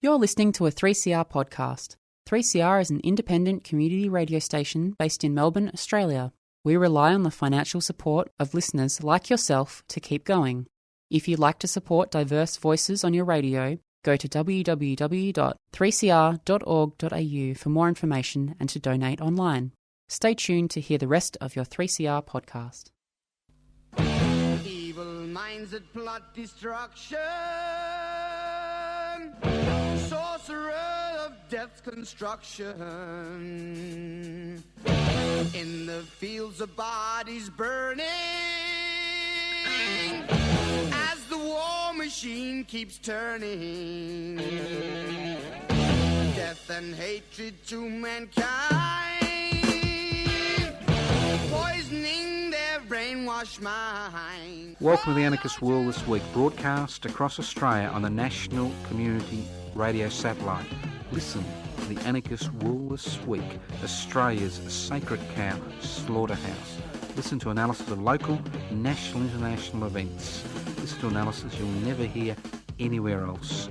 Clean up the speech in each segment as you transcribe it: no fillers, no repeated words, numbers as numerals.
You're listening to a 3CR podcast. 3CR is an independent community radio station based in Melbourne, Australia. We rely on the financial support of listeners like yourself to keep going. If you'd like to support diverse voices on your radio, go to www.3cr.org.au for more information and to donate online. Stay tuned to hear the rest of your 3CR podcast. Evil minds that plot destruction, sorcerer of death's construction, in the fields of bodies burning, as the war machine keeps turning, death and hatred to mankind, poisoning their brainwashed mind. Welcome to the Anarchist World This Week, broadcast across Australia on the National Community Radio Satellite. Listen to the Anarchist World This Week, Australia's sacred cow slaughterhouse. Listen to analysis of local, national, international events. Listen to analysis you'll never hear anywhere else.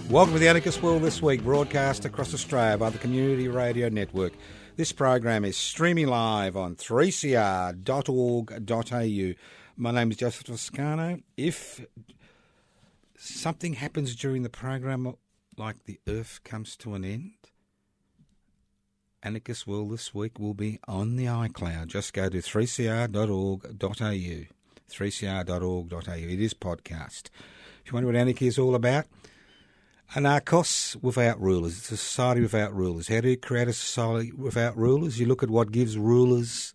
Welcome to the Anarchist World This Week, broadcast across Australia by the Community Radio Network. This program is streaming live on 3cr.org.au. My name is Joseph Toscano. If something happens during the program, like the earth comes to an end, Anarchist World This Week will be on the iCloud. Just go to 3cr.org.au. 3cr.org.au. It is podcast. If you wonder what anarchy is all about, Anarchos without rulers. It's a society without rulers. How do you create a society without rulers? You look at what gives rulers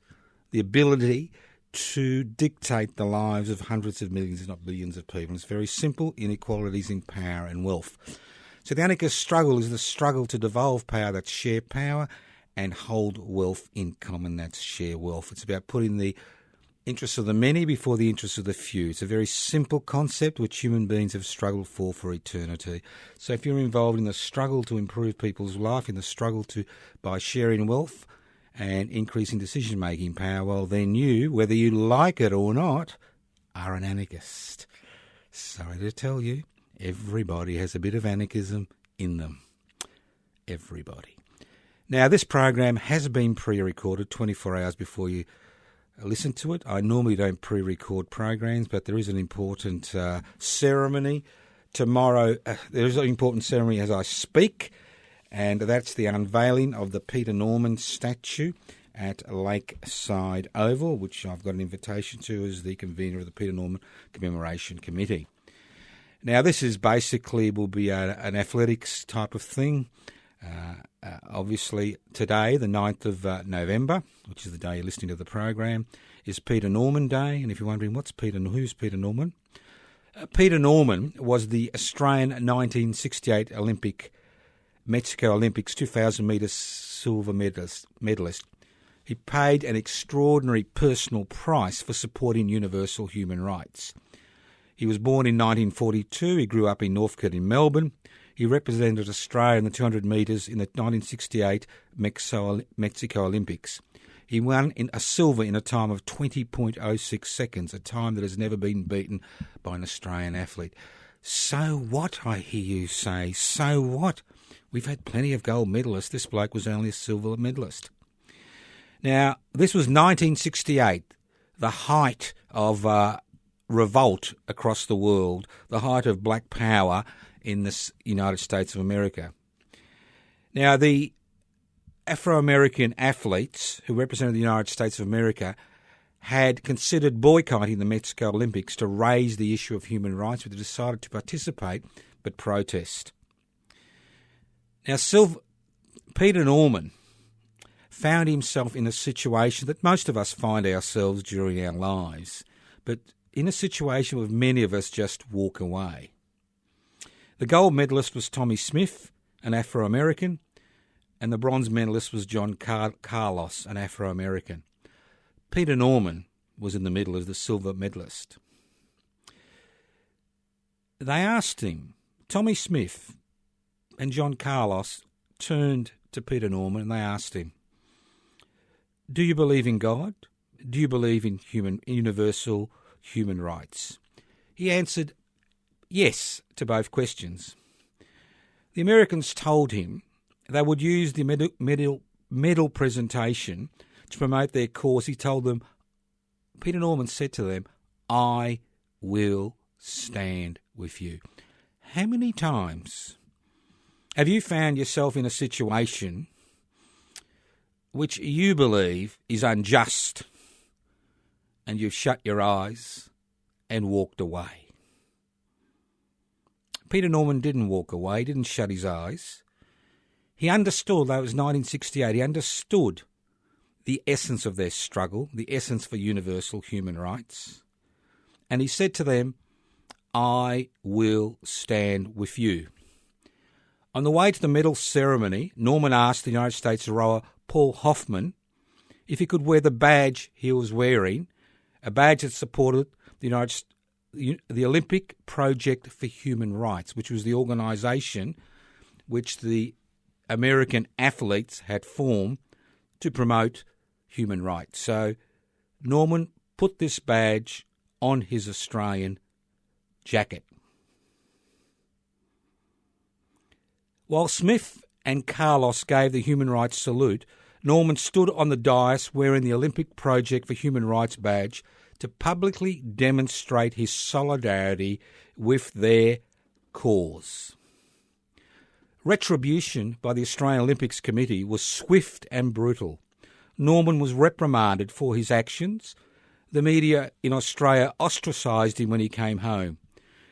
the ability to dictate the lives of hundreds of millions, if not billions of people. It's very simple: inequalities in power and wealth. So the anarchist struggle is the struggle to devolve power, that's share power, and hold wealth in common, that's share wealth. It's about putting the interests of the many before the interests of the few. It's a very simple concept which human beings have struggled for eternity. So if you're involved in the struggle to improve people's life, in the struggle by sharing wealth and increasing decision-making power, well, then you, whether you like it or not, are an anarchist. Sorry to tell you, everybody has a bit of anarchism in them. Everybody. Now, this program has been pre-recorded 24 hours before you listen to it. I normally don't pre-record programs, but there is an important ceremony tomorrow. There is an important ceremony as I speak, and that's the unveiling of the Peter Norman statue at Lakeside Oval, which I've got an invitation to as the convener of the Peter Norman Commemoration Committee. Now, this is basically will be an athletics type of thing. Obviously, today, the 9th of November, which is the day you're listening to the program, is Peter Norman Day. And if you're wondering who's Peter Norman? Peter Norman was the Australian 1968 Mexico Olympics 2,000 metres silver medalist. He paid an extraordinary personal price for supporting universal human rights. He was born in 1942. He grew up in Northcote in Melbourne. He represented Australia in the 200 metres in the 1968 Mexico Olympics. He won a silver in a time of 20.06 seconds, a time that has never been beaten by an Australian athlete. So what, I hear you say, so what? We've had plenty of gold medalists. This bloke was only a silver medalist. Now, this was 1968, the height of revolt across the world, the height of black power in the United States of America. Now, the Afro-American athletes who represented the United States of America had considered boycotting the Mexico Olympics to raise the issue of human rights, but they decided to participate but protest. Now, Peter Norman found himself in a situation that most of us find ourselves during our lives, but in a situation where many of us just walk away. The gold medalist was Tommy Smith, an Afro-American, and the bronze medalist was John Carlos, an Afro-American. Peter Norman was in the middle as the silver medalist. They asked him, Tommy Smith and John Carlos turned to Peter Norman and they asked him, do you believe in God? Do you believe in universal human rights? He answered yes to both questions. The Americans told him they would use the medal presentation to promote their cause. He told them, Peter Norman said to them, I will stand with you. How many times have you found yourself in a situation which you believe is unjust and you've shut your eyes and walked away? Peter Norman didn't walk away, he didn't shut his eyes. He understood, though it was 1968, he understood the essence of their struggle, the essence for universal human rights. And he said to them, I will stand with you. On the way to the medal ceremony, Norman asked the United States rower Paul Hoffman if he could wear the badge he was wearing, a badge that supported the Olympic Project for Human Rights, which was the organisation which the American athletes had formed to promote human rights. So Norman put this badge on his Australian jacket. While Smith and Carlos gave the human rights salute, Norman stood on the dais wearing the Olympic Project for Human Rights badge to publicly demonstrate his solidarity with their cause. Retribution by the Australian Olympics Committee was swift and brutal. Norman was reprimanded for his actions. The media in Australia ostracised him when he came home.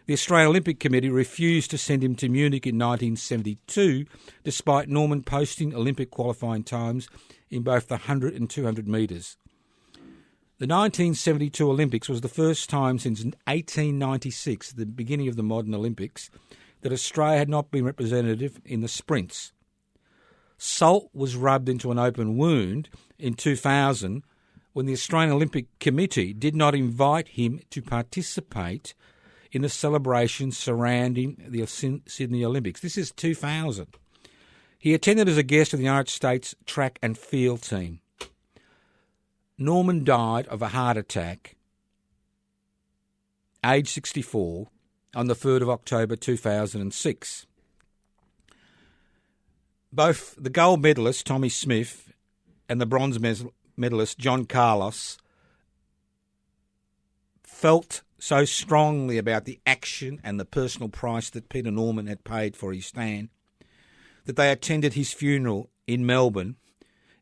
The Australian Olympic Committee refused to send him to Munich in 1972, despite Norman posting Olympic qualifying times in both the 100 and 200 metres. The 1972 Olympics was the first time since 1896, the beginning of the modern Olympics, that Australia had not been representative in the sprints. Salt was rubbed into an open wound in 2000 when the Australian Olympic Committee did not invite him to participate in the celebrations surrounding the Sydney Olympics. This is 2000. He attended as a guest of the United States track and field team. Norman died of a heart attack, aged 64, on the 3rd of October 2006. Both the gold medalist, Tommy Smith, and the bronze medalist, John Carlos, felt so strongly about the action and the personal price that Peter Norman had paid for his stand that they attended his funeral in Melbourne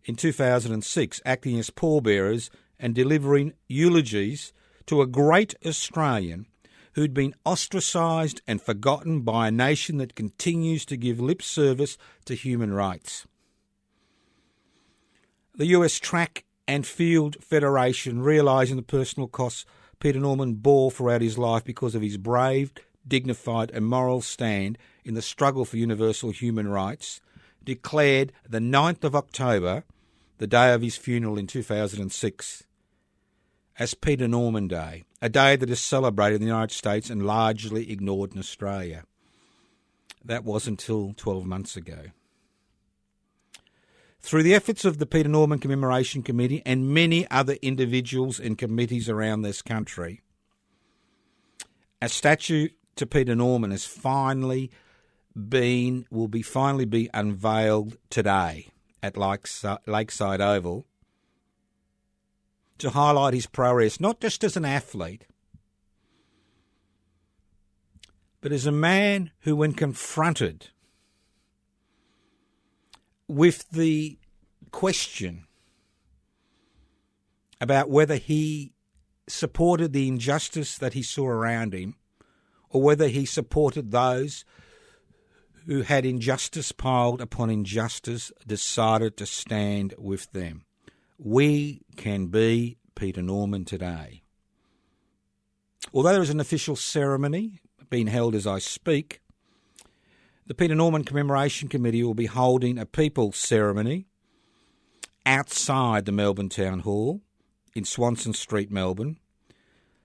in 2006, acting as pallbearers and delivering eulogies to a great Australian who'd been ostracised and forgotten by a nation that continues to give lip service to human rights. The US Track and Field Federation, realising the personal costs Peter Norman bore throughout his life because of his brave, dignified and moral stand in the struggle for universal human rights, declared the 9th of October, the day of his funeral in 2006, as Peter Norman Day, a day that is celebrated in the United States and largely ignored in Australia. That was until 12 months ago. Through the efforts of the Peter Norman Commemoration Committee and many other individuals and committees around this country, a statue to Peter Norman will finally be unveiled today at Lakeside Oval to highlight his prowess, not just as an athlete, but as a man who, when confronted with the question about whether he supported the injustice that he saw around him or whether he supported those who had injustice piled upon injustice, decided to stand with them. We can be Peter Norman today. Although there is an official ceremony being held as I speak, the Peter Norman Commemoration Committee will be holding a people's ceremony outside the Melbourne Town Hall in Swanston Street, Melbourne,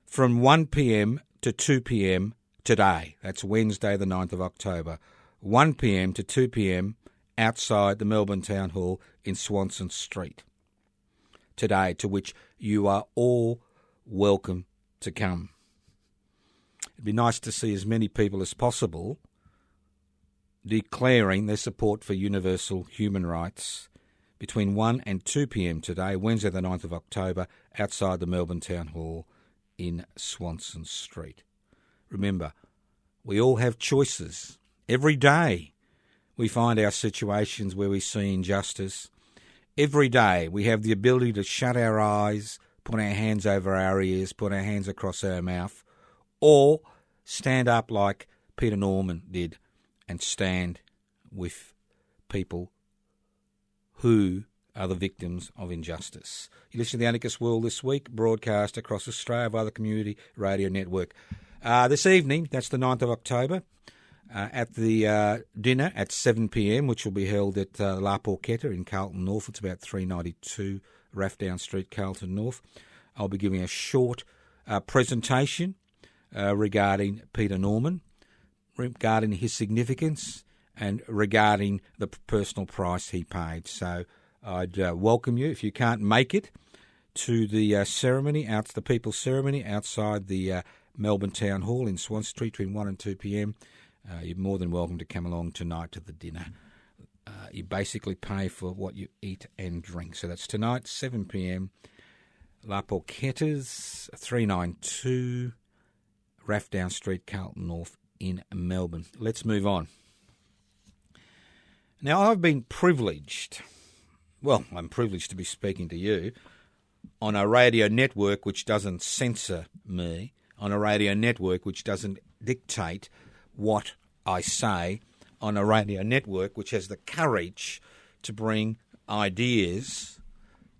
from 1 p.m. to 2 p.m. today. That's Wednesday the 9th of October. 1 p.m. to 2 p.m. outside the Melbourne Town Hall in Swanston Street today, to which you are all welcome to come. It'd be nice to see as many people as possible declaring their support for universal human rights between 1 and 2 p.m. today, Wednesday the 9th of October, outside the Melbourne Town Hall in Swanston Street. Remember, we all have choices. Every day we find our situations where we see injustice. Every day we have the ability to shut our eyes, put our hands over our ears, put our hands across our mouth, or stand up like Peter Norman did and stand with people who are the victims of injustice. You listen to The Anarchist World This Week, broadcast across Australia via the Community Radio Network. This evening, that's the 9th of October, at the dinner at 7 p.m, which will be held at La Porchetta in Carlton North. It's about 392 Rathdown Street, Carlton North. I'll be giving a short presentation regarding Peter Norman, regarding his significance and regarding the personal price he paid. So I'd welcome you, if you can't make it, to the ceremony, the People's Ceremony outside the Melbourne Town Hall in Swan Street between 1 and 2 p.m. You're more than welcome to come along tonight to the dinner. You basically pay for what you eat and drink. So that's tonight, 7 p.m, La Porchetta's, 392 Rathdown Street, Carlton North in Melbourne. Let's move on. Now, I've been privileged, I'm privileged to be speaking to you on a radio network which doesn't censor me, on a radio network which doesn't dictate what I say, on a radio network which has the courage to bring ideas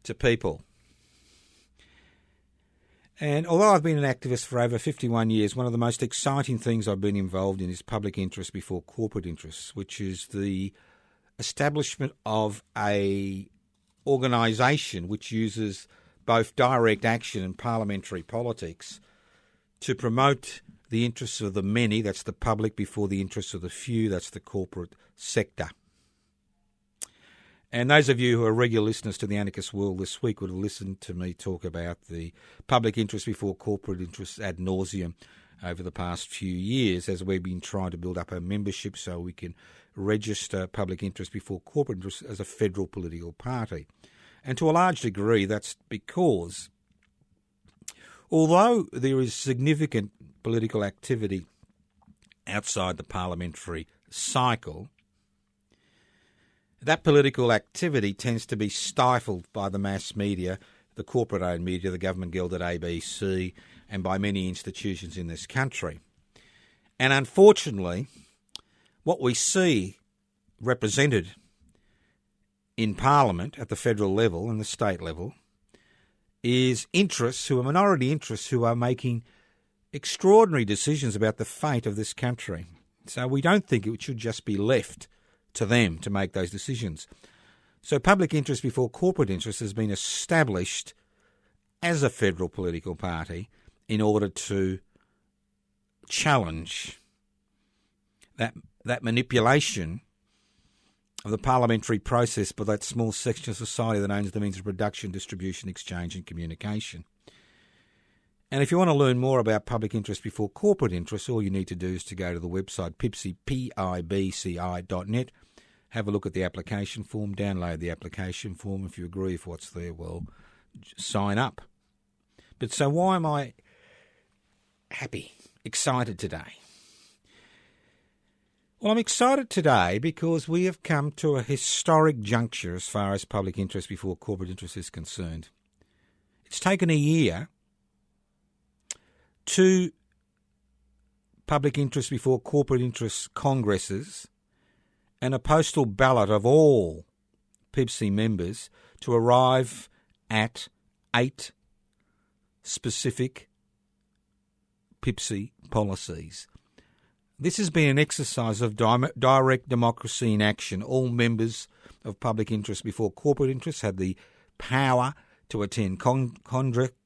to people. And although I've been an activist for over 51 years, one of the most exciting things I've been involved in is public interest before corporate interests, which is the establishment of a organisation which uses both direct action and parliamentary politics to promote the interests of the many, that's the public, before the interests of the few, that's the corporate sector. And those of you who are regular listeners to The Anarchist World This Week would have listened to me talk about the public interest before corporate interests ad nauseum over the past few years, as we've been trying to build up our membership so we can register public interest before corporate interests as a federal political party. And to a large degree, that's because although there is significant political activity outside the parliamentary cycle, that political activity tends to be stifled by the mass media, the corporate-owned media, the government-gilded ABC, and by many institutions in this country. And unfortunately, what we see represented in Parliament at the federal level and the state level is interests who are minority interests who are making extraordinary decisions about the fate of this country. So we don't think it should just be left to them to make those decisions. So public interest before corporate interest has been established as a federal political party in order to challenge that manipulation of the parliamentary process by that small section of society that owns the means of production, distribution, exchange and communication. And if you want to learn more about public interest before corporate interest, all you need to do is to go to the website pibci.net, have a look at the application form, download the application form. If you agree with what's there, well, sign up. But so why am I happy, excited today? Well, I'm excited today because we have come to a historic juncture as far as public interest before corporate interest is concerned. It's taken a year, 2 public interest before corporate interest congresses and a postal ballot of all PIBC members to arrive at 8 specific PIBC policies. This has been an exercise of direct democracy in action. All members of public interest before corporate interests had the power to attend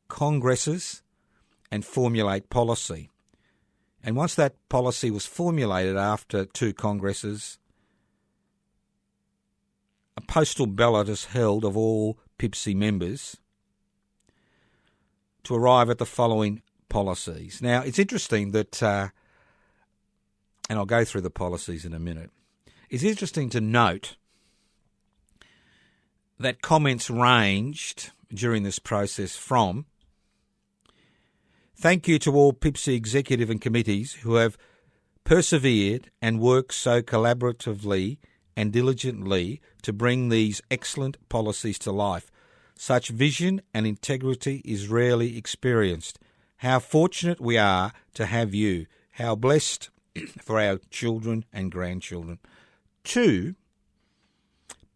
congresses and formulate policy. And once that policy was formulated after 2 congresses, a postal ballot is held of all PIBC members to arrive at the following policies. Now, it's interesting that, and I'll go through the policies in a minute, it's interesting to note that comments ranged during this process from thank you to all PIPSI executive and committees who have persevered and worked so collaboratively and diligently to bring these excellent policies to life. Such vision and integrity is rarely experienced. How fortunate we are to have you. How blessed for our children and grandchildren. 2,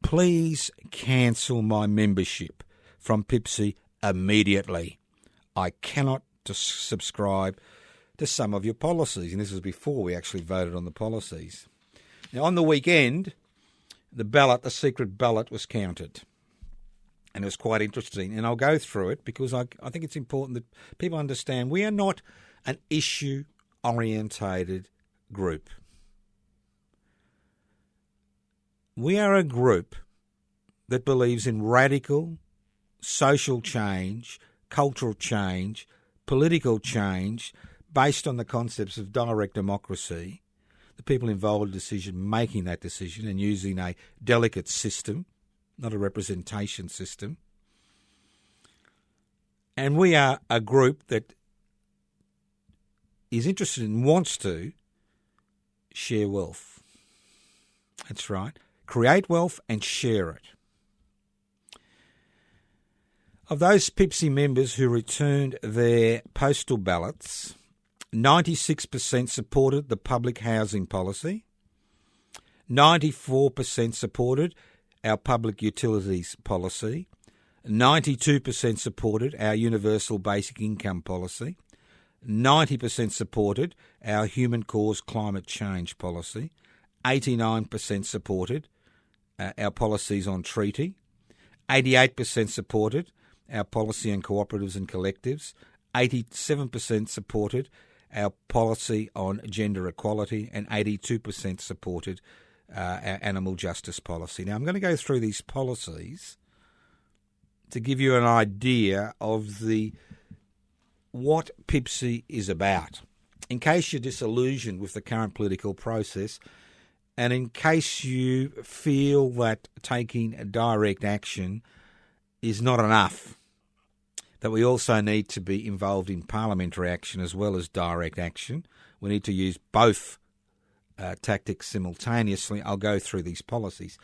please cancel my membership from PIPSI immediately. I cannot subscribe to some of your policies. And this was before we actually voted on the policies. Now, on the weekend, the secret ballot was counted. And it was quite interesting. And I'll go through it because I think it's important that people understand we are not an issue-orientated group. We are a group that believes in radical social change, cultural change, political change based on the concepts of direct democracy, the people involved in decision making that decision and using a delegate system, not a representation system. And we are a group that is interested and wants to share wealth. That's right. Create wealth and share it. Of those PIPSI members who returned their postal ballots, 96% supported the public housing policy, 94% supported our public utilities policy, 92% supported our universal basic income policy, 90% supported our human caused climate change policy, 89% supported our policies on treaty, 88% supported our policy on cooperatives and collectives, 87% supported our policy on gender equality, and 82% supported our animal justice policy. Now, I'm going to go through these policies to give you an idea of what PIPSI is about. In case you're disillusioned with the current political process, and in case you feel that taking direct action is not enough, that we also need to be involved in parliamentary action as well as direct action. We need to use both tactics simultaneously. I'll go through these policies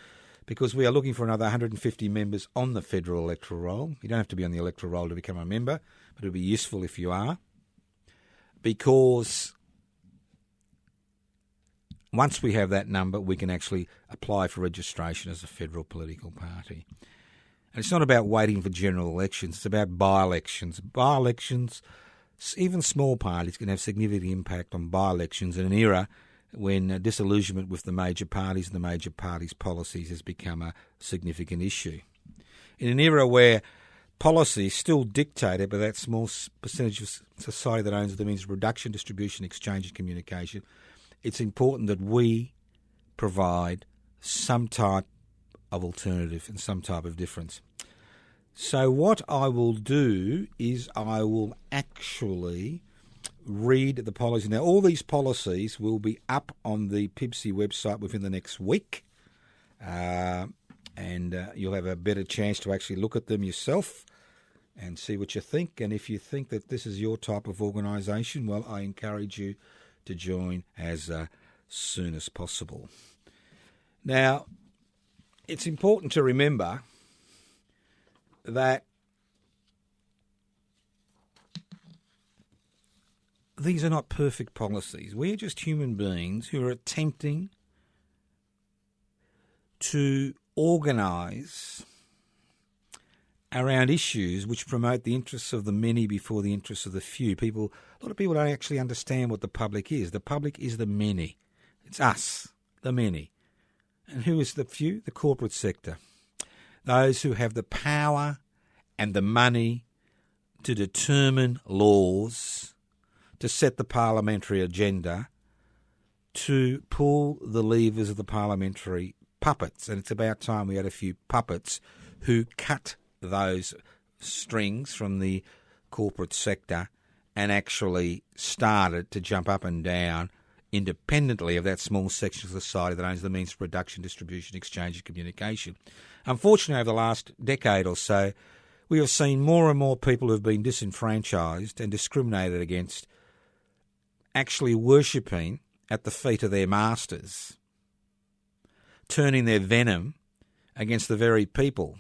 because we are looking for another 150 members on the federal electoral roll. You don't have to be on the electoral roll to become a member, but it'll be useful if you are, because once we have that number, we can actually apply for registration as a federal political party. And it's not about waiting for general elections, it's about by-elections. By-elections, even small parties can have significant impact on by-elections in an era when disillusionment with the major parties and the major parties' policies has become a significant issue. In an era where policy is still dictated by that small percentage of society that owns the means of production, distribution, exchange and communication, it's important that we provide some type of alternative and some type of difference. So what I will do is I will actually read the policy. Now, all these policies will be up on the PIPSI website within the next week, and you'll have a better chance to actually look at them yourself and see what you think. And if you think that this is your type of organisation, well, I encourage you to join as soon as possible. Now, it's important to remember that these are not perfect policies. We're just human beings who are attempting to organise around issues which promote the interests of the many before the interests of the few. A lot of people don't actually understand what the public is. The public is the many. It's us, the many. And who is the few? The corporate sector. Those who have the power and the money to determine laws, to set the parliamentary agenda, to pull the levers of the parliamentary puppets. And it's about time we had a few puppets who cut those strings from the corporate sector and actually started to jump up and down independently of that small section of society that owns the means of production, distribution, exchange and communication. Unfortunately, over the last decade or so, we have seen more and more people who have been disenfranchised and discriminated against actually worshipping at the feet of their masters, turning their venom against the very people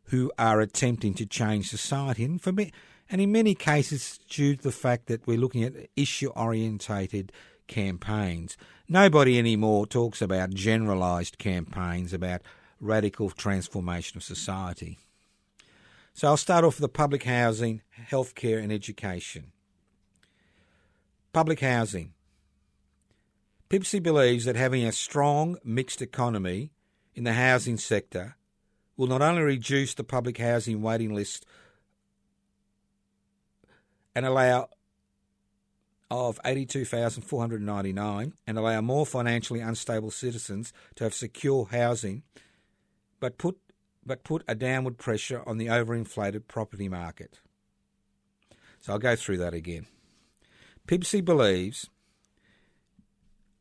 who are attempting to change society. And in many cases, due to the fact that we're looking at issue-orientated campaigns. Nobody anymore talks about generalised campaigns about radical transformation of society. So I'll start off with the public housing, healthcare and education. Public housing. PIPSI believes that having a strong mixed economy in the housing sector will not only reduce the public housing waiting list and allow of 82,499 and allow more financially unstable citizens to have secure housing, but put a downward pressure on the overinflated property market. So I'll go through that again. PIPSI believes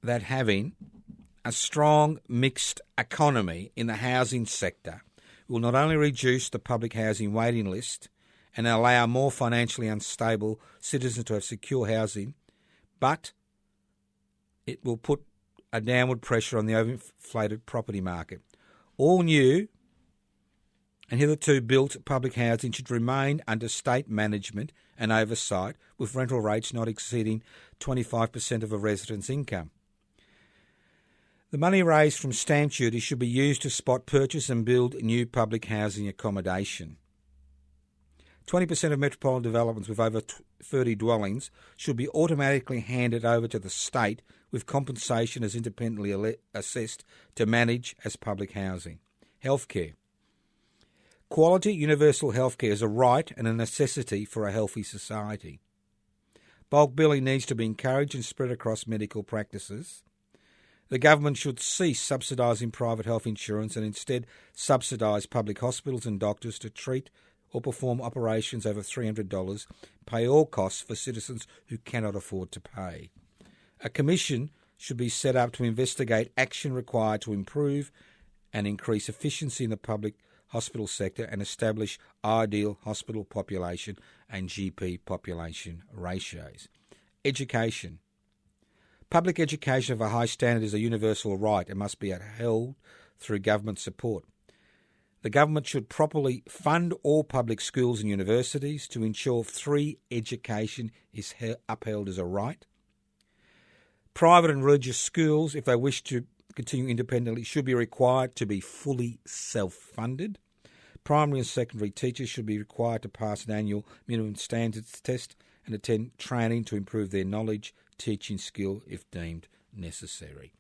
that having a strong mixed economy in the housing sector will not only reduce the public housing waiting list and allow more financially unstable citizens to have secure housing, but it will put a downward pressure on the overinflated property market. All new and hitherto built public housing should remain under state management and oversight, with rental rates not exceeding 25% of a resident's income. The money raised from stamp duty should be used to spot purchase and build new public housing accommodation. 20% of metropolitan developments with over 30 dwellings should be automatically handed over to the state with compensation as independently assessed to manage as public housing. Healthcare. Quality universal healthcare is a right and a necessity for a healthy society. Bulk billing needs to be encouraged and spread across medical practices. The government should cease subsidising private health insurance and instead subsidise public hospitals and doctors to treat or perform operations over $300, pay all costs for citizens who cannot afford to pay. A commission should be set up to investigate action required to improve and increase efficiency in the public hospital sector and establish ideal hospital population and GP population ratios. Education. Public education of a high standard is a universal right and must be upheld through government support. The government should properly fund all public schools and universities to ensure free education is upheld as a right. Private and religious schools, if they wish to continue independently, should be required to be fully self-funded. Primary and secondary teachers should be required to pass an annual minimum standards test and attend training to improve their knowledge, teaching skill if deemed necessary.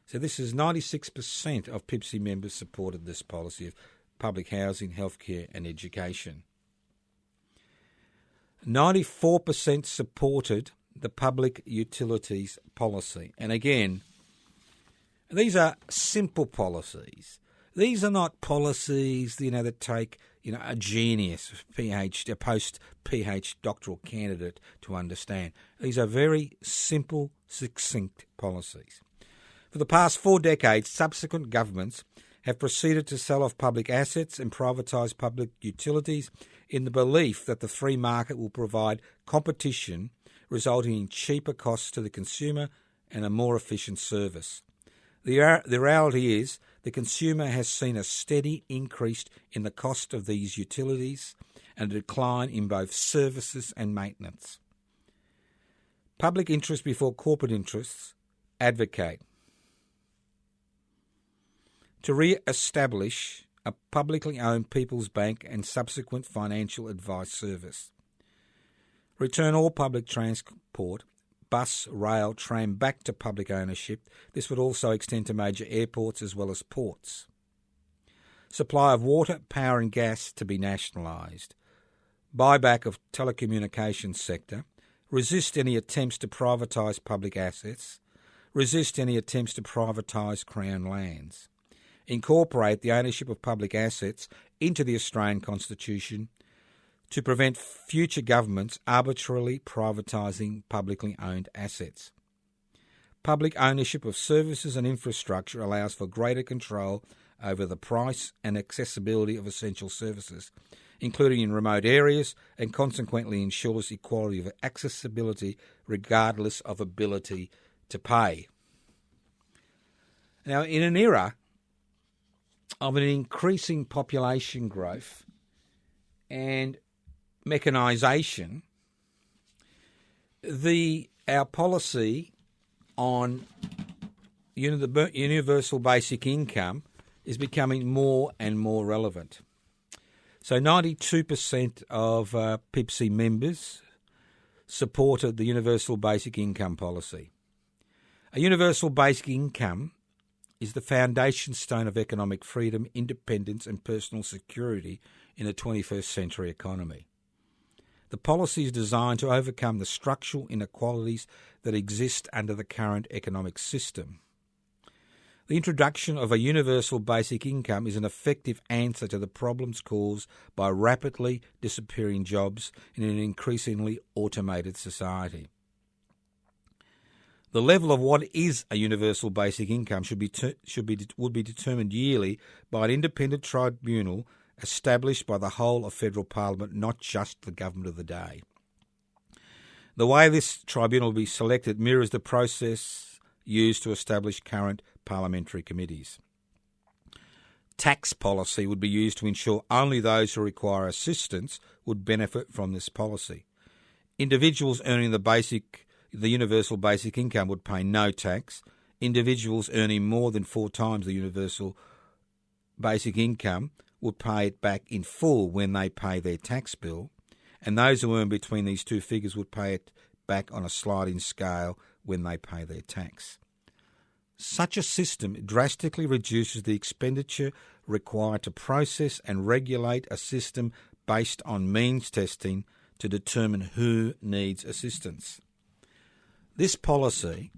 So this is 96% of PIPSI members supported this policy of public housing, healthcare and education. 94% supported the public utilities policy. And again, these are simple policies. These are not policies, that take, a genius, a post-PhD doctoral candidate to understand. These are very simple, succinct policies. For the past 4 decades, subsequent governments have proceeded to sell off public assets and privatise public utilities in the belief that the free market will provide competition, resulting in cheaper costs to the consumer and a more efficient service. The reality is the consumer has seen a steady increase in the cost of these utilities and a decline in both services and maintenance. Public interest before corporate interests advocate to re-establish a publicly owned People's Bank and subsequent financial advice service. Return all public transport, bus, rail, tram back to public ownership. This would also extend to major airports as well as ports. Supply of water, power and gas to be nationalised. Buyback of telecommunications sector. Resist any attempts to privatise public assets. Resist any attempts to privatise Crown lands. Incorporate the ownership of public assets into the Australian Constitution to prevent future governments arbitrarily privatising publicly owned assets. Public ownership of services and infrastructure allows for greater control over the price and accessibility of essential services, including in remote areas, and consequently ensures equality of accessibility regardless of ability to pay. Now, in an era of an increasing population growth and mechanisation, our policy on the universal basic income is becoming more and more relevant. So 92% of PIBC members supported the universal basic income policy. A universal basic income is the foundation stone of economic freedom, independence and personal security in the 21st century economy. The policy is designed to overcome the structural inequalities that exist under the current economic system. The introduction of a universal basic income is an effective answer to the problems caused by rapidly disappearing jobs in an increasingly automated society. The level of what is a universal basic income would be determined yearly by an independent tribunal established by the whole of federal parliament, not just the government of the day. The way this tribunal will be selected mirrors the process used to establish current parliamentary committees. Tax policy would be used to ensure only those who require assistance would benefit from this policy. Individuals earning the universal basic income would pay no tax. Individuals earning more than 4 times the universal basic income would pay it back in full when they pay their tax bill, and those who earn between these two figures would pay it back on a sliding scale when they pay their tax. Such a system drastically reduces the expenditure required to process and regulate a system based on means testing to determine who needs assistance. This policy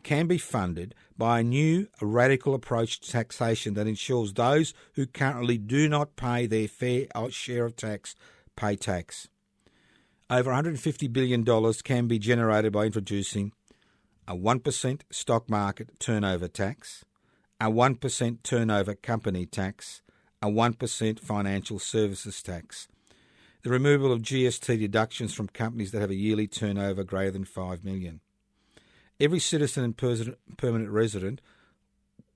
can be funded by a new radical approach to taxation that ensures those who currently do not pay their fair share of tax pay tax. Over $150 billion can be generated by introducing a 1% stock market turnover tax, a 1% turnover company tax, a 1% financial services tax, the removal of GST deductions from companies that have a yearly turnover greater than $5 million. Every citizen and permanent resident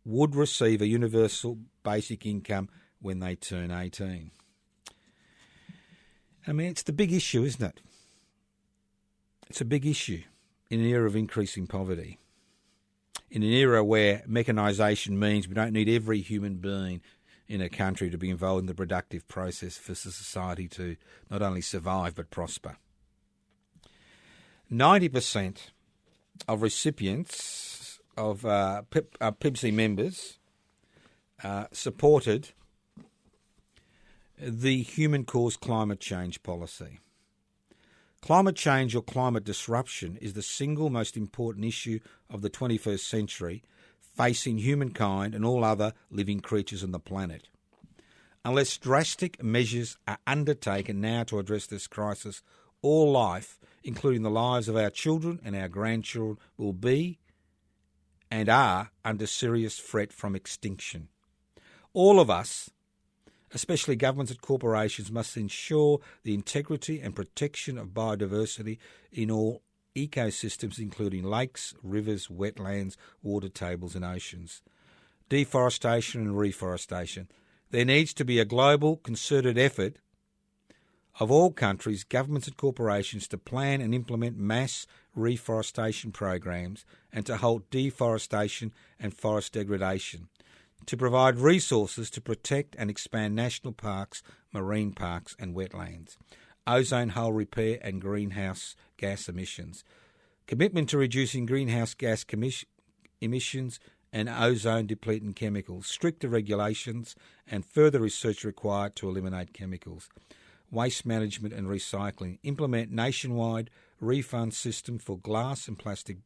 would receive a universal basic income when they turn 18. I mean, it's the big issue, isn't it? It's a big issue in an era of increasing poverty, in an era where mechanisation means we don't need every human being in a country to be involved in the productive process for society to not only survive but prosper. 90% of recipients of PIBC members supported the human caused climate change policy. Climate change or climate disruption is the single most important issue of the 21st century facing humankind and all other living creatures on the planet. Unless drastic measures are undertaken now to address this crisis, all life, including the lives of our children and our grandchildren, will be and are under serious threat from extinction. All of us, especially governments and corporations, must ensure the integrity and protection of biodiversity in all ecosystems, including lakes, rivers, wetlands, water tables and oceans. Deforestation and reforestation. There needs to be a global concerted effort of all countries, governments and corporations to plan and implement mass reforestation programs and to halt deforestation and forest degradation, to provide resources to protect and expand national parks, marine parks and wetlands, ozone hole repair and greenhouse gas emissions, commitment to reducing greenhouse gas emissions and ozone-depleting chemicals, stricter regulations and further research required to eliminate chemicals, waste management and recycling, implement nationwide refund system for glass and plastic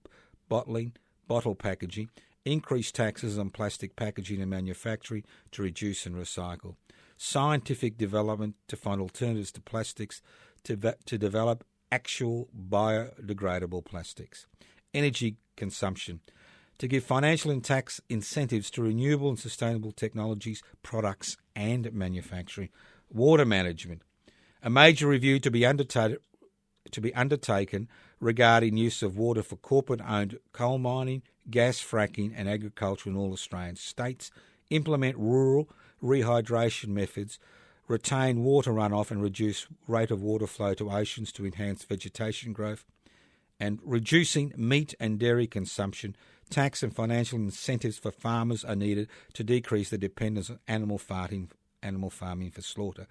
bottle packaging, increase taxes on plastic packaging and manufacturing to reduce and recycle, scientific development to find alternatives to plastics, to develop actual biodegradable plastics. Energy consumption, to give financial and tax incentives to renewable and sustainable technologies, products and manufacturing. Water management, a major review to be undertaken regarding use of water for corporate-owned coal mining, gas fracking and agriculture in all Australian states, implement rural rehydration methods, retain water runoff and reduce rate of water flow to oceans to enhance vegetation growth, and reducing meat and dairy consumption. Tax and financial incentives for farmers are needed to decrease the dependence on animal farming for slaughter.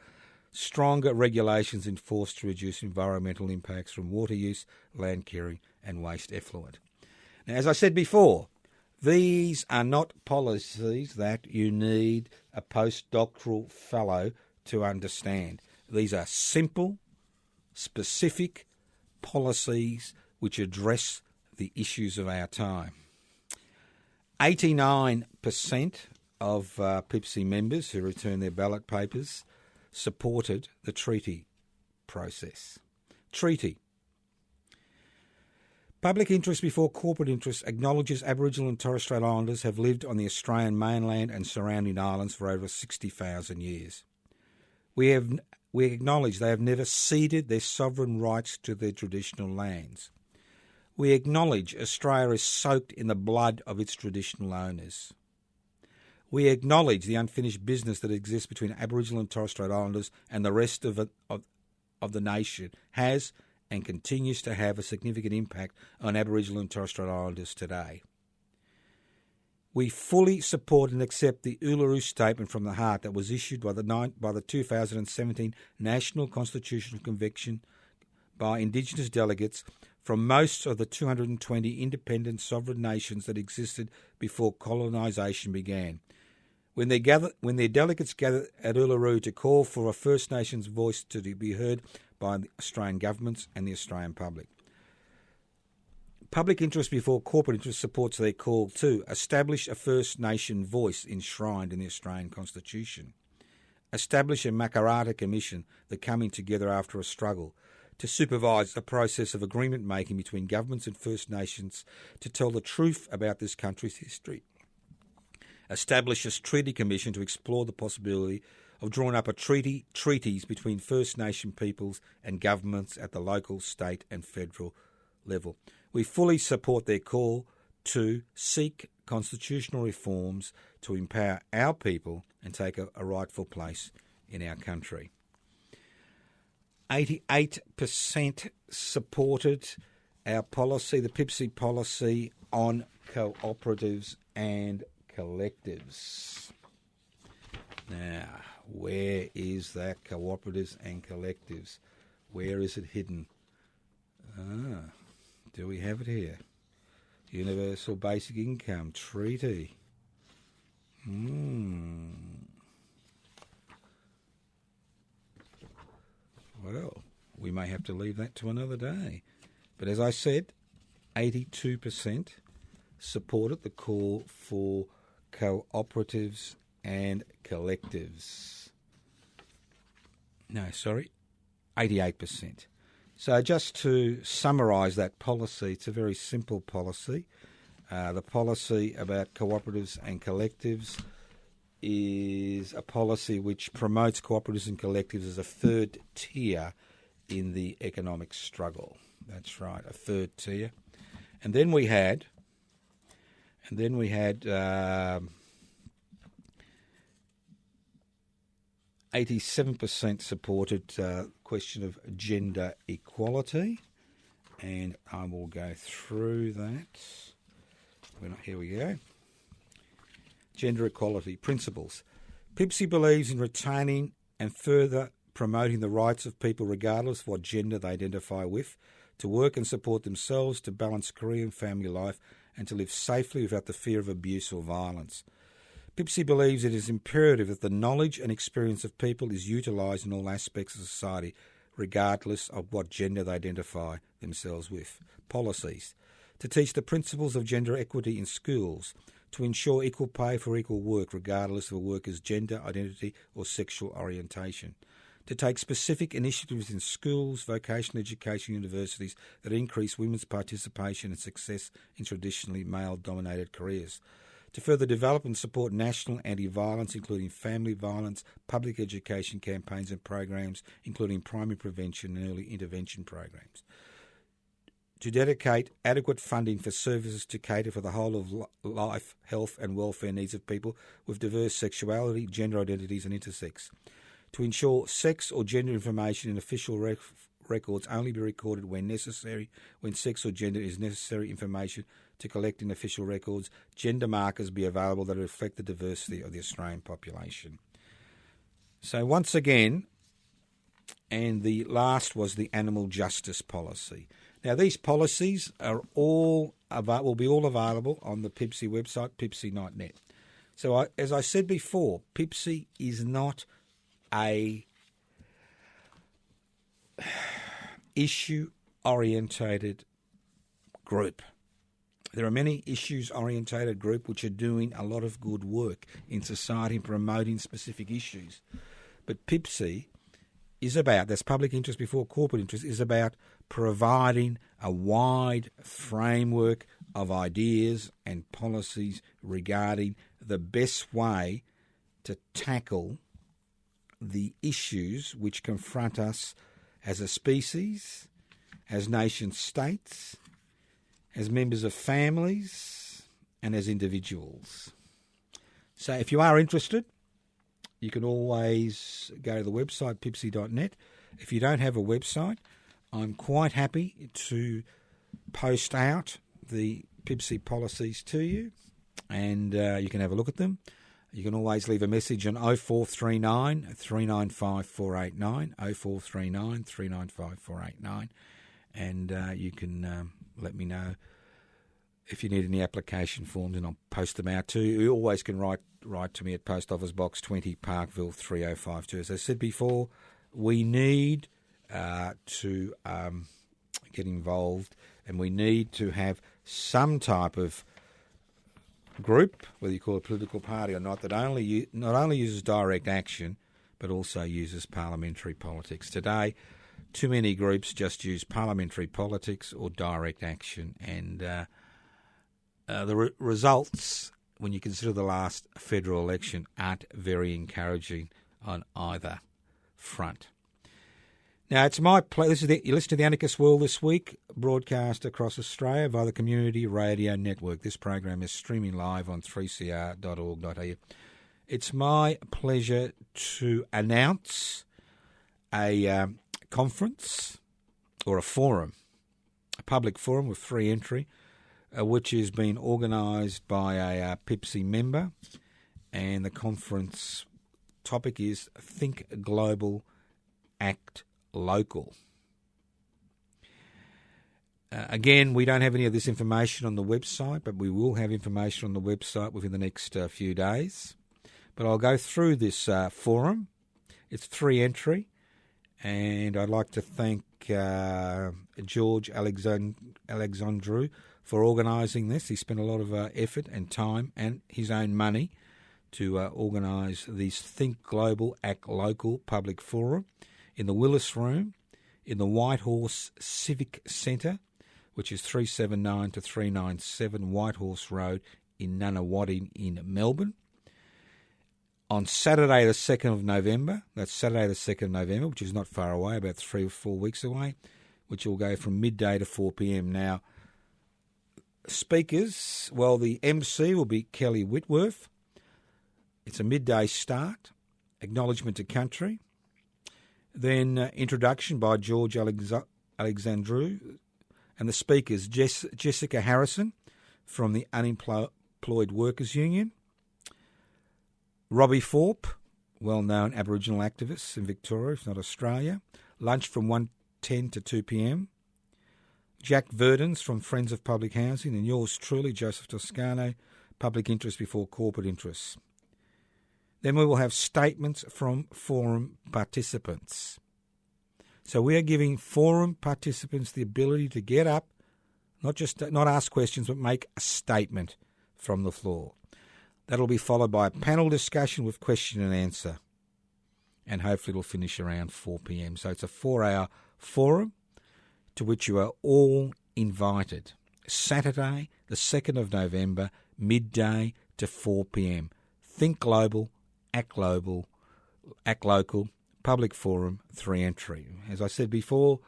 Stronger regulations enforced to reduce environmental impacts from water use, land clearing and waste effluent. Now, as I said before, these are not policies that you need a postdoctoral fellow to understand. These are simple, specific policies which address the issues of our time. 89% of PIPSI members who returned their ballot papers supported the treaty process. Treaty. Public interest before corporate interest acknowledges Aboriginal and Torres Strait Islanders have lived on the Australian mainland and surrounding islands for over 60,000 years. We acknowledge they have never ceded their sovereign rights to their traditional lands. We acknowledge Australia is soaked in the blood of its traditional owners. We acknowledge the unfinished business that exists between Aboriginal and Torres Strait Islanders and the rest of the nation has and continues to have a significant impact on Aboriginal and Torres Strait Islanders today. We fully support and accept the Uluru Statement from the Heart that was issued by the 2017 National Constitutional Convention by Indigenous delegates from most of the 220 independent sovereign nations that existed before colonisation began. When their delegates gathered at Uluru to call for a First Nations voice to be heard by the Australian governments and the Australian public. Public interest before corporate interest supports their call to establish a First Nation voice enshrined in the Australian Constitution. Establish a Makarrata Commission, the coming together after a struggle, to supervise a process of agreement making between governments and First Nations to tell the truth about this country's history. Establish a treaty commission to explore the possibility of drawing up treaties between First Nation peoples and governments at the local, state and federal level. We fully support their call to seek constitutional reforms to empower our people and take a rightful place in our country. 88% supported our policy, the PIPSI policy on cooperatives and collectives. Now, where is that cooperatives and collectives? Where is it hidden? Do we have it here? Universal Basic Income Treaty. Well, we may have to leave that to another day. But as I said, 82% supported the call for cooperatives and collectives. No, sorry, 88%. So just to summarise that policy, it's a very simple policy. The policy about cooperatives and collectives is a policy which promotes cooperatives and collectives as a third tier in the economic struggle. That's right, a third tier. And then we had 87% supported question of gender equality, and I will go through that. Here we go. Gender equality principles. PIPSI believes in retaining and further promoting the rights of people regardless of what gender they identify with, to work and support themselves, to balance career and family life, and to live safely without the fear of abuse or violence. PIPSI believes it is imperative that the knowledge and experience of people is utilised in all aspects of society, regardless of what gender they identify themselves with. Policies. To teach the principles of gender equity in schools, to ensure equal pay for equal work, regardless of a worker's gender, identity or sexual orientation, to take specific initiatives in schools, vocational education, universities that increase women's participation and success in traditionally male-dominated careers, to further develop and support national anti-violence, including family violence, public education campaigns and programs, including primary prevention and early intervention programs, to dedicate adequate funding for services to cater for the whole of life, health and welfare needs of people with diverse sexuality, gender identities and intersex, to ensure sex or gender information in official records only be recorded when necessary, when sex or gender is necessary information to collect in official records, gender markers be available that reflect the diversity of the Australian population. So once again, and the last was the animal justice policy. Now these policies are will be all available on the PIPSI website, pipsi.net. So as I said before, PIPSI is not a issue-orientated group. There are many issues-orientated groups which are doing a lot of good work in society promoting specific issues. But PIPSI is about, that's public interest before corporate interest, is about providing a wide framework of ideas and policies regarding the best way to tackle the issues which confront us as a species, as nation states, as members of families, and as individuals. So if you are interested, you can always go to the website, pipsi.net. If you don't have a website, I'm quite happy to post out the PIPSI policies to you, and you can have a look at them. You can always leave a message on 0439 395 489, 0439 395 489, and you can let me know if you need any application forms, and I'll post them out too. You always can write to me at Post Office Box 20, Parkville 3052. As I said before, we need to get involved, and we need to have some type of group, whether you call it a political party or not, that not only uses direct action, but also uses parliamentary politics. Today, too many groups just use parliamentary politics or direct action, and the results, when you consider the last federal election, aren't very encouraging on either front. Now, it's my pleasure. You listen to the Anarchist World This Week, broadcast across Australia via the Community Radio Network. This program is streaming live on 3cr.org.au. It's my pleasure to announce a conference or a forum, a public forum with free entry, which is being organised by a PIPSI member, and the conference topic is Think Global, Act Local. Again, we don't have any of this information on the website, but we will have information on the website within the next few days. But I'll go through this forum. It's free entry, and I'd like to thank George Alexandru for organising this. He spent a lot of effort and time and his own money to organise these Think Global, Act Local public forum in the Willis Room in the Whitehorse Civic Centre, which is 379 to 397 Whitehorse Road in Nunawading in Melbourne. On Saturday the 2nd of November, that's Saturday the 2nd of November, which is not far away, about 3 or 4 weeks away, which will go from midday to 4 p.m. Now, speakers, well, the MC will be Kelly Whitworth. It's a midday start, acknowledgement to country, then introduction by George Alexandru, and the speakers, Jessica Harrison from the Unemployed Workers Union, Robbie Thorpe, well-known Aboriginal activist in Victoria, if not Australia, lunch from 1:10 to 2 p.m, Jack Verdens from Friends of Public Housing, and yours truly, Joseph Toscano, Public Interest Before Corporate Interests. Then we will have statements from forum participants. So we are giving forum participants the ability to get up, not ask questions, but make a statement from the floor. That'll be followed by a panel discussion with question and answer. And hopefully it'll finish around 4 p.m. So it's a 4-hour forum to which you are all invited. Saturday, the 2nd of November, midday to 4 p.m. Think global, act local, public forum, 3 entry. As I said before,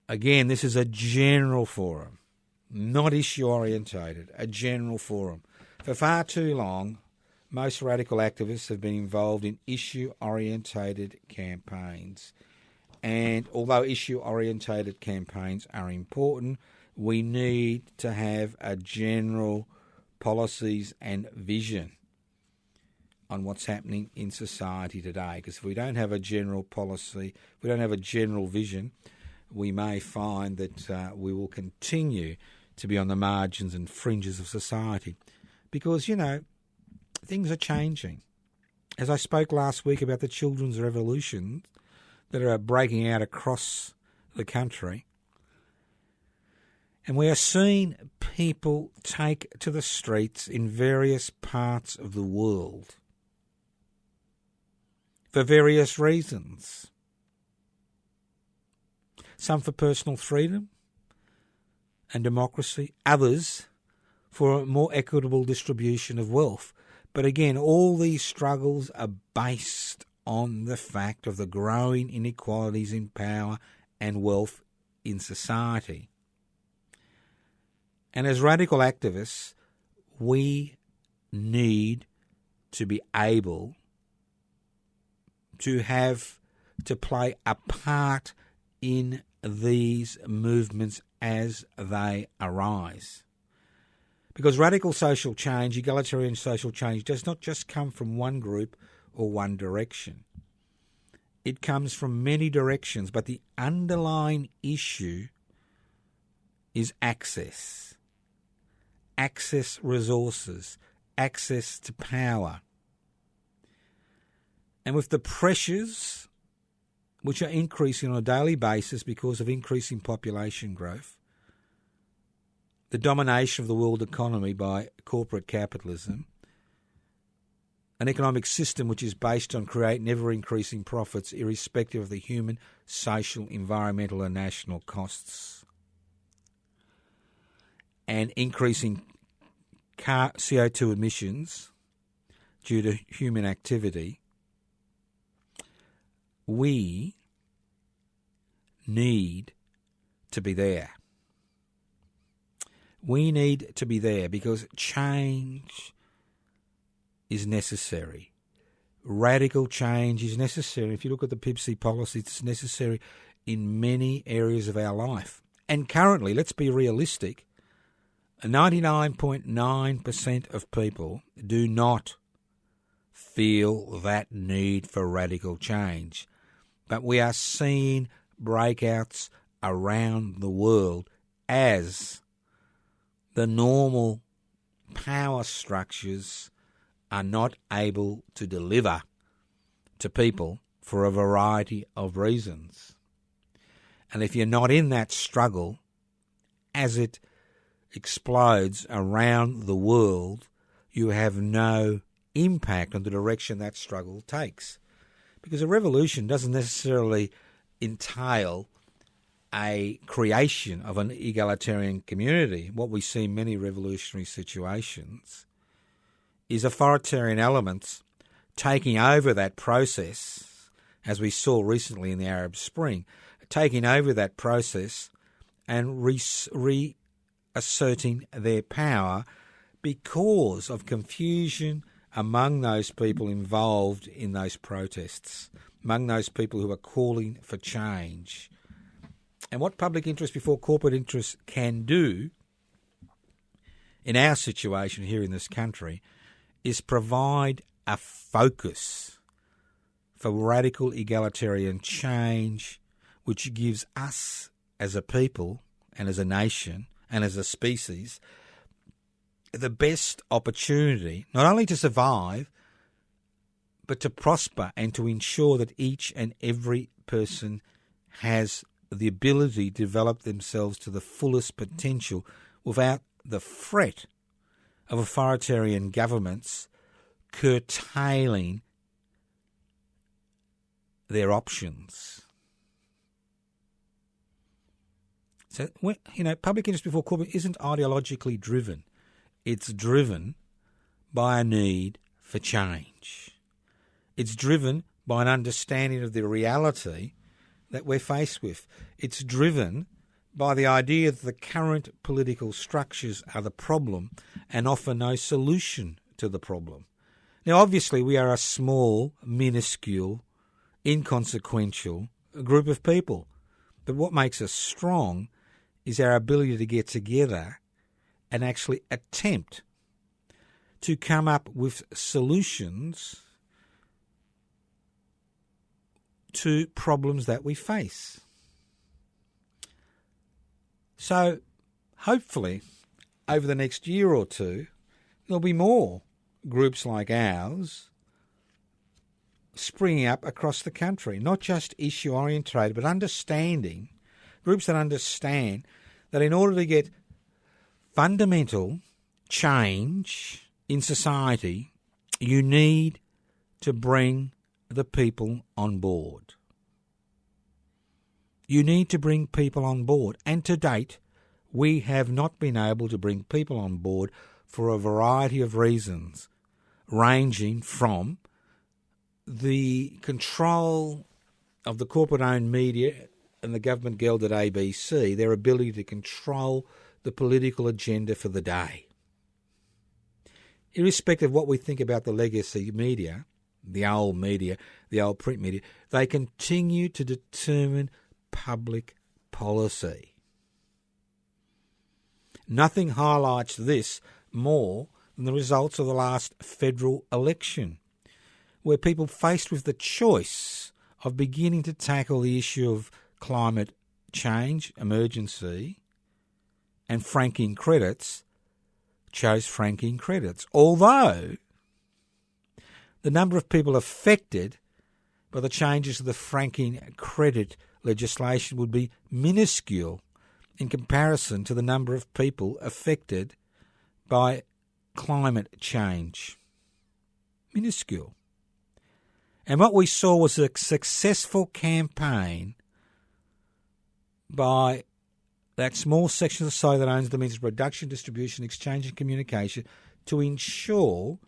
again, this is a general forum, not issue-orientated, a general forum. For far too long, most radical activists have been involved in issue-orientated campaigns. And although issue-orientated campaigns are important, we need to have a general policies and vision on what's happening in society today. Because if we don't have a general policy, if we don't have a general vision, we may find that we will continue to be on the margins and fringes of society. Because, things are changing. As I spoke last week about the children's revolutions that are breaking out across the country, and we are seeing people take to the streets in various parts of the world for various reasons. Some for personal freedom and democracy, others for a more equitable distribution of wealth. But again, all these struggles are based on the fact of the growing inequalities in power and wealth in society. And as radical activists, we need to be able to play a part in these movements as they arise. Because radical social change, egalitarian social change, does not just come from one group or one direction. It comes from many directions, but the underlying issue is access. Access resources, access to power. And with the pressures which are increasing on a daily basis because of increasing population growth, the domination of the world economy by corporate capitalism, an economic system which is based on creating ever-increasing profits irrespective of the human, social, environmental and national costs, and increasing CO2 emissions due to human activity, we need to be there. We need to be there because change is necessary. Radical change is necessary. If you look at the PIPC policy, it's necessary in many areas of our life. And currently, let's be realistic, 99.9% of people do not feel that need for radical change. But we are seeing breakouts around the world as the normal power structures are not able to deliver to people for a variety of reasons. And if you're not in that struggle, as it explodes around the world, you have no impact on the direction that struggle takes. Because a revolution doesn't necessarily entail a creation of an egalitarian community. What we see in many revolutionary situations is authoritarian elements taking over that process, as we saw recently in the Arab Spring, taking over that process and reasserting their power because of confusion among those people involved in those protests, among those people who are calling for change. And what public interest before corporate interest can do in our situation here in this country is provide a focus for radical egalitarian change, which gives us as a people and as a nation and as a species the best opportunity not only to survive but to prosper and to ensure that each and every person has the ability to develop themselves to the fullest potential without the threat of authoritarian governments curtailing their options. So, public interest before corporate isn't ideologically driven. It's driven by a need for change. It's driven by an understanding of the reality that we're faced with. It's driven by the idea that the current political structures are the problem and offer no solution to the problem. Now, obviously, we are a small, minuscule, inconsequential group of people. But what makes us strong is our ability to get together and actually attempt to come up with solutions to problems that we face. So, hopefully, over the next year or two, there'll be more groups like ours springing up across the country, not just issue-orientated, but groups that understand that in order to get fundamental change in society, you need to bring the people on board. You need to bring people on board. And to date, we have not been able to bring people on board for a variety of reasons, ranging from the control of the corporate-owned media and the government-gelded ABC, their ability to control the political agenda for the day. Irrespective of what we think about the legacy media, the old print media, they continue to determine public policy. Nothing highlights this more than the results of the last federal election, where people faced with the choice of beginning to tackle the issue of climate change, emergency, and franking credits, chose franking credits. Although the number of people affected by the changes to the franking credit legislation would be minuscule in comparison to the number of people affected by climate change. Minuscule. And what we saw was a successful campaign by that small section of society that owns the means of production, distribution, exchange and communication to ensure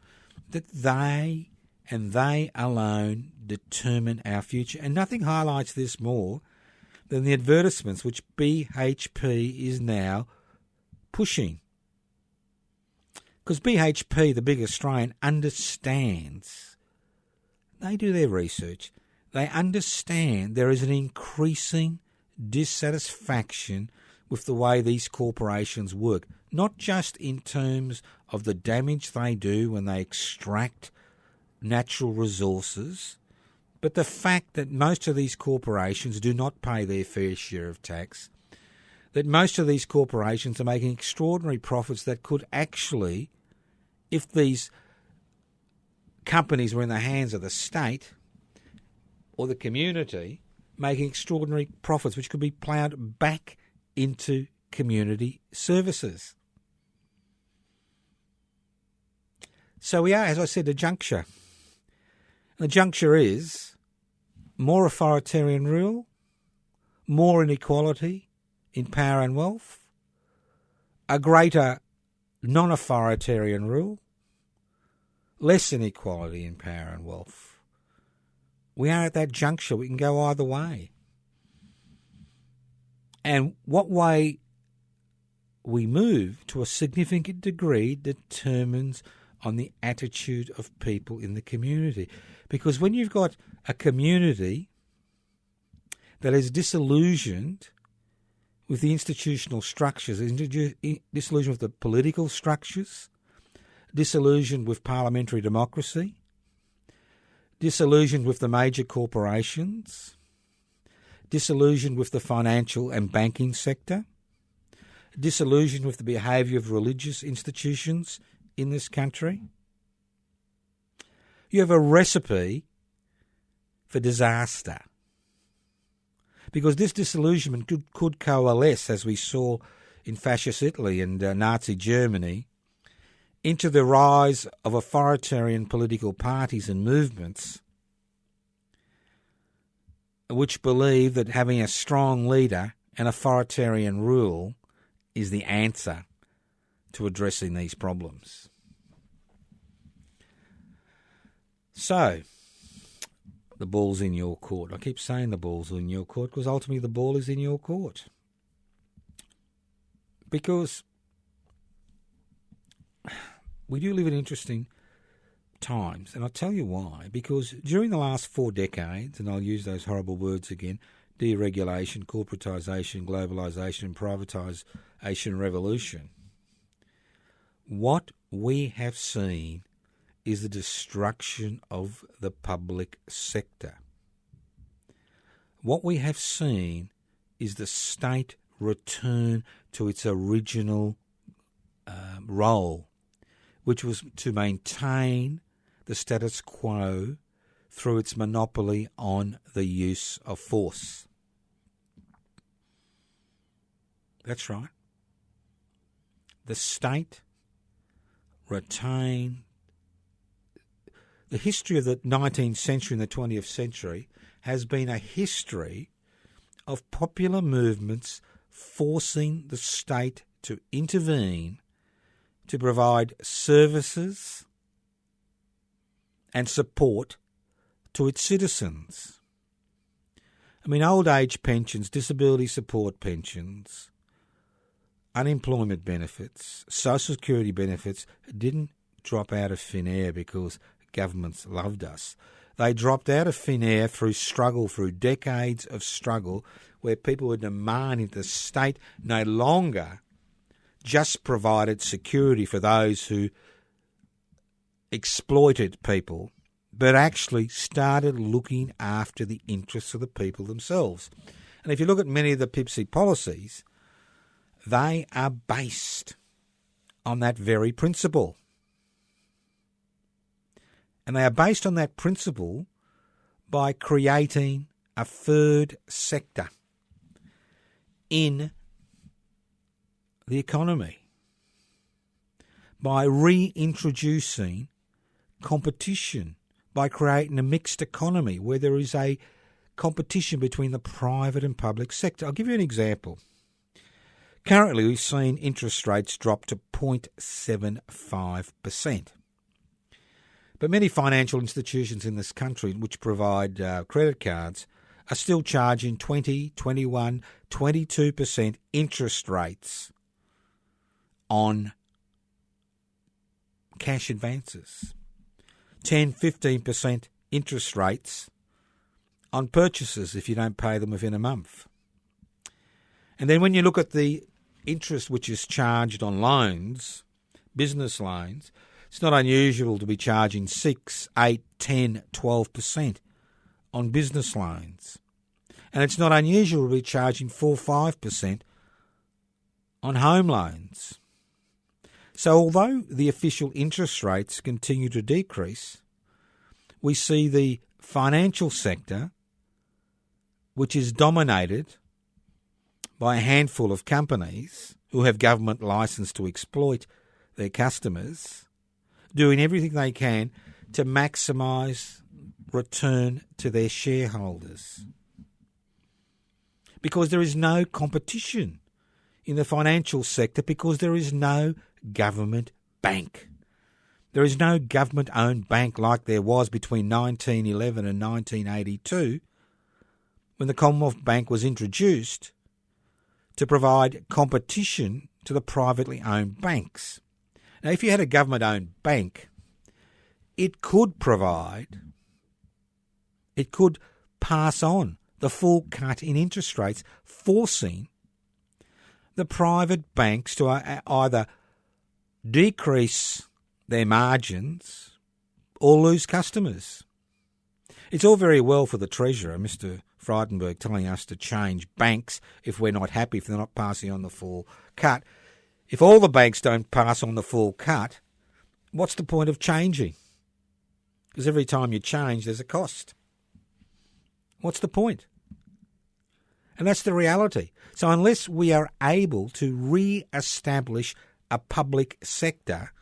that they and they alone determine our future. And nothing highlights this more than the advertisements which BHP is now pushing. Because BHP, the big Australian, understands. They do their research. They understand there is an increasing dissatisfaction with the way these corporations work, not just in terms of the damage they do when they extract natural resources, but the fact that most of these corporations do not pay their fair share of tax, that most of these corporations are making extraordinary profits that could actually, if these companies were in the hands of the state or the community, making extraordinary profits which could be ploughed back into community services. So we are, as I said, a juncture. The juncture is more authoritarian rule, more inequality in power and wealth, a greater non-authoritarian rule, less inequality in power and wealth. We are at that juncture. We can go either way. And what way we move to a significant degree determines on the attitude of people in the community. Because when you've got a community that is disillusioned with the institutional structures, disillusioned with the political structures, disillusioned with parliamentary democracy, disillusioned with the major corporations, disillusioned with the financial and banking sector, disillusioned with the behaviour of religious institutions in this country, you have a recipe for disaster. Because this disillusionment could coalesce, as we saw in fascist Italy and Nazi Germany, into the rise of authoritarian political parties and movements which believe that having a strong leader and authoritarian rule is the answer to addressing these problems. So, the ball's in your court. I keep saying the ball's in your court because ultimately the ball is in your court. Because we do live in interesting times, and I'll tell you why. Because during the last 4 decades, and I'll use those horrible words again, deregulation, corporatisation, globalisation and privatisation revolution, what we have seen is the destruction of the public sector. What we have seen is the state return to its original role, which was to maintain the status quo through its monopoly on the use of force. That's right. The state retained. The history of the 19th century and the 20th century has been a history of popular movements forcing the state to intervene to provide services and support to its citizens. I mean, old age pensions, disability support pensions, unemployment benefits, social security benefits didn't drop out of thin air because governments loved us. They dropped out of thin air through struggle, through decades of struggle, where people were demanding the state no longer just provided security for those who exploited people, but actually started looking after the interests of the people themselves. And if you look at many of the PIPSI policies, they are based on that very principle. And they are based on that principle by creating a third sector in the economy, by reintroducing competition, by creating a mixed economy where there is a competition between the private and public sector. I'll give you an example. Currently, we've seen interest rates drop to 0.75%. But many financial institutions in this country which provide credit cards are still charging 20, 21, 22% interest rates on cash advances, 10, 15% interest rates on purchases if you don't pay them within a month. And then when you look at the interest which is charged on loans, business loans, it's not unusual to be charging 6, 8, 10, 12% on business loans. And it's not unusual to be charging 4, 5% on home loans. So although the official interest rates continue to decrease, we see the financial sector, which is dominated by a handful of companies who have government licence to exploit their customers, doing everything they can to maximise return to their shareholders. Because there is no competition in the financial sector, because there is no government bank. There is no government-owned bank like there was between 1911 and 1982 when the Commonwealth Bank was introduced to provide competition to the privately owned banks. Now, if you had a government-owned bank, it could pass on the full cut in interest rates, forcing the private banks to either decrease their margins or lose customers. It's all very well for the Treasurer, Mr. Frydenberg, telling us to change banks if we're not happy, if they're not passing on the full cut. If all the banks don't pass on the full cut, what's the point of changing? Because every time you change, there's a cost. What's the point? And that's the reality. So unless we are able to re-establish a public sector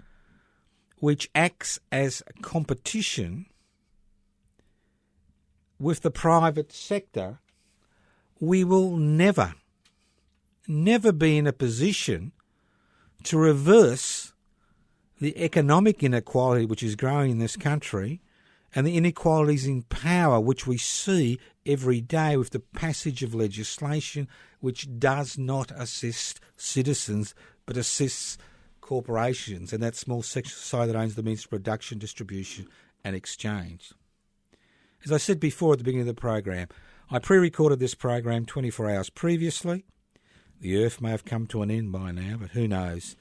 which acts as competition with the private sector, we will never be in a position to reverse the economic inequality which is growing in this country and the inequalities in power which we see every day with the passage of legislation which does not assist citizens but assists corporations and that small section of society that owns the means of production, distribution and exchange. As I said before at the beginning of the program, I pre-recorded this program 24 hours previously. The earth may have come to an end by now, but who knows.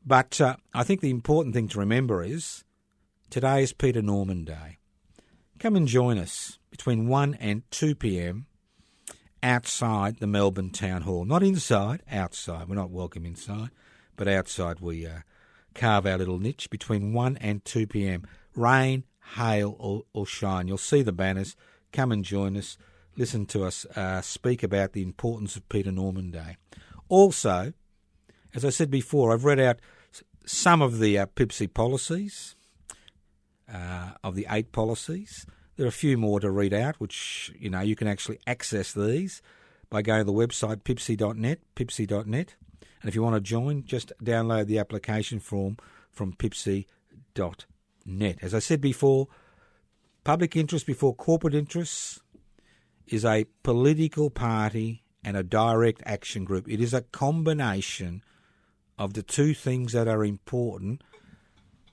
But I think the important thing to remember is today is Peter Norman Day. Come and join us between 1 and 2 p.m. outside the Melbourne Town Hall. Not inside, outside. We're not welcome inside, but outside we carve our little niche between 1 and 2 p.m. Rain, hail or shine. You'll see the banners. Come and join us. Listen to us speak about the importance of Peter Norman Day. Also, as I said before, I've read out some of the PIPSI policies, of the 8 policies. There are a few more to read out, which, you can actually access these by going to the website pipsi.net. And if you want to join, just download the application form from pipsi.net. As I said before, public interest before corporate interests is a political party and a direct action group. It is a combination of the two things that are important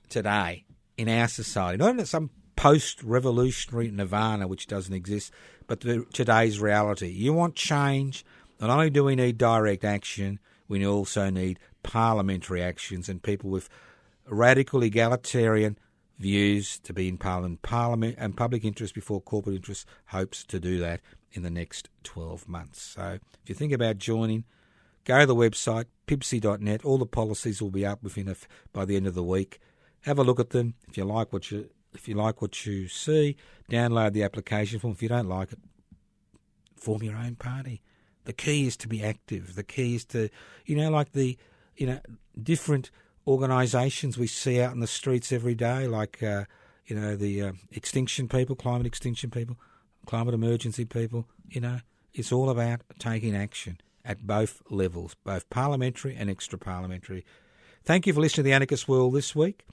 today in our society. Not some post-revolutionary nirvana which doesn't exist, but today's reality. You want change, not only do we need direct action, we also need parliamentary actions and people with radical egalitarian views to be in Parliament and public interest before corporate interest hopes to do that in the next 12 months. So if you think about joining, go to the website, pipsi.net. All the policies will be up by the end of the week. Have a look at them. If you like what you see, download the application form. If you don't like it, form your own party. The key is to be active. The key is to, different organisations we see out in the streets every day, like, the extinction people, climate extinction people, climate emergency people. It's all about taking action at both levels, both parliamentary and extra-parliamentary. Thank you for listening to The Anarchist World this week.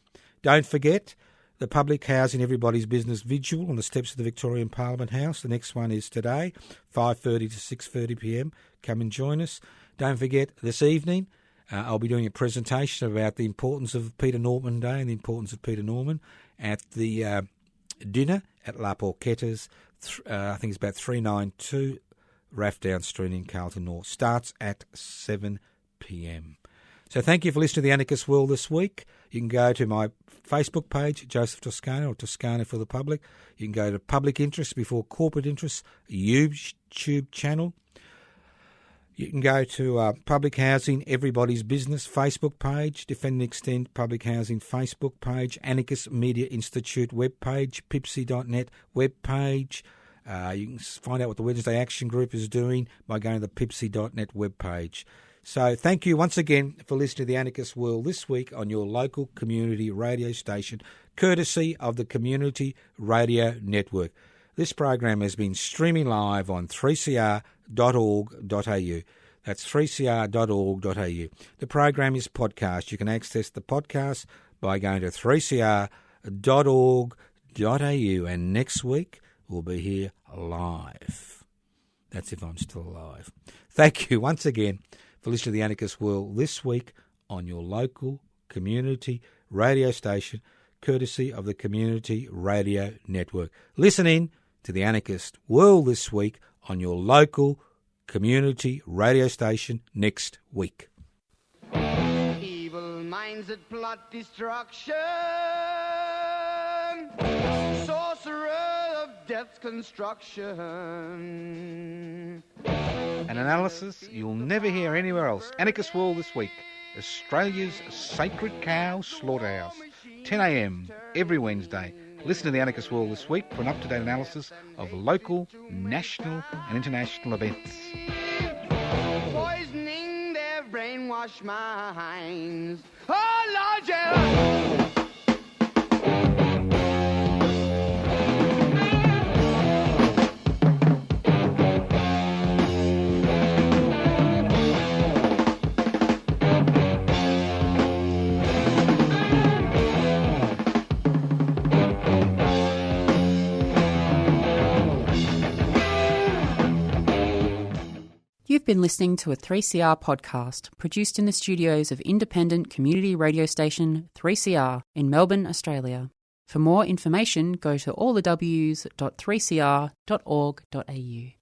Don't forget the Public Housing Everybody's Business Vigil on the steps of the Victorian Parliament House. The next one is today, 5:30 to 6:30 p.m. Come and join us. Don't forget, this evening, I'll be doing a presentation about the importance of Peter Norman Day and the importance of Peter Norman at the dinner at La Porchetta's. I think it's about 392 Rathdown Street in Carlton North. Starts at 7 p.m. So thank you for listening to The Anarchist World this week. You can go to my Facebook page, Joseph Toscano, or Toscano for the Public. You can go to Public Interest Before Corporate Interests YouTube channel. You can go to Public Housing Everybody's Business Facebook page, Defend and Extend Public Housing Facebook page, Anarchist Media Institute webpage, pipsi.net webpage. You can find out what the Wednesday Action Group is doing by going to the pipsi.net webpage. So thank you once again for listening to The Anarchist World this week on your local community radio station, courtesy of the Community Radio Network. This program has been streaming live on 3cr.org.au. That's 3cr.org.au. The program is podcast. You can access the podcast by going to 3cr.org.au. And next week we'll be here live. That's if I'm still alive. Thank you once again for listening to The Anarchist World this week on your local community radio station, courtesy of the Community Radio Network. Listen in to The Anarchist World this week on your local community radio station next week. Evil minds that plot destruction, sorcerer of death's construction. An analysis you'll never hear anywhere else. Anarchist World this week. Australia's Sacred Cow Slaughterhouse. 10 a.m. every Wednesday. Listen to The Anarchist World this week for an up-to-date analysis of local, national and international events. Poisoning their brainwashed minds. Oh, Lord, yeah. You've been listening to a 3CR podcast produced in the studios of independent community radio station 3CR in Melbourne, Australia. For more information, go to allthews.3cr.org.au.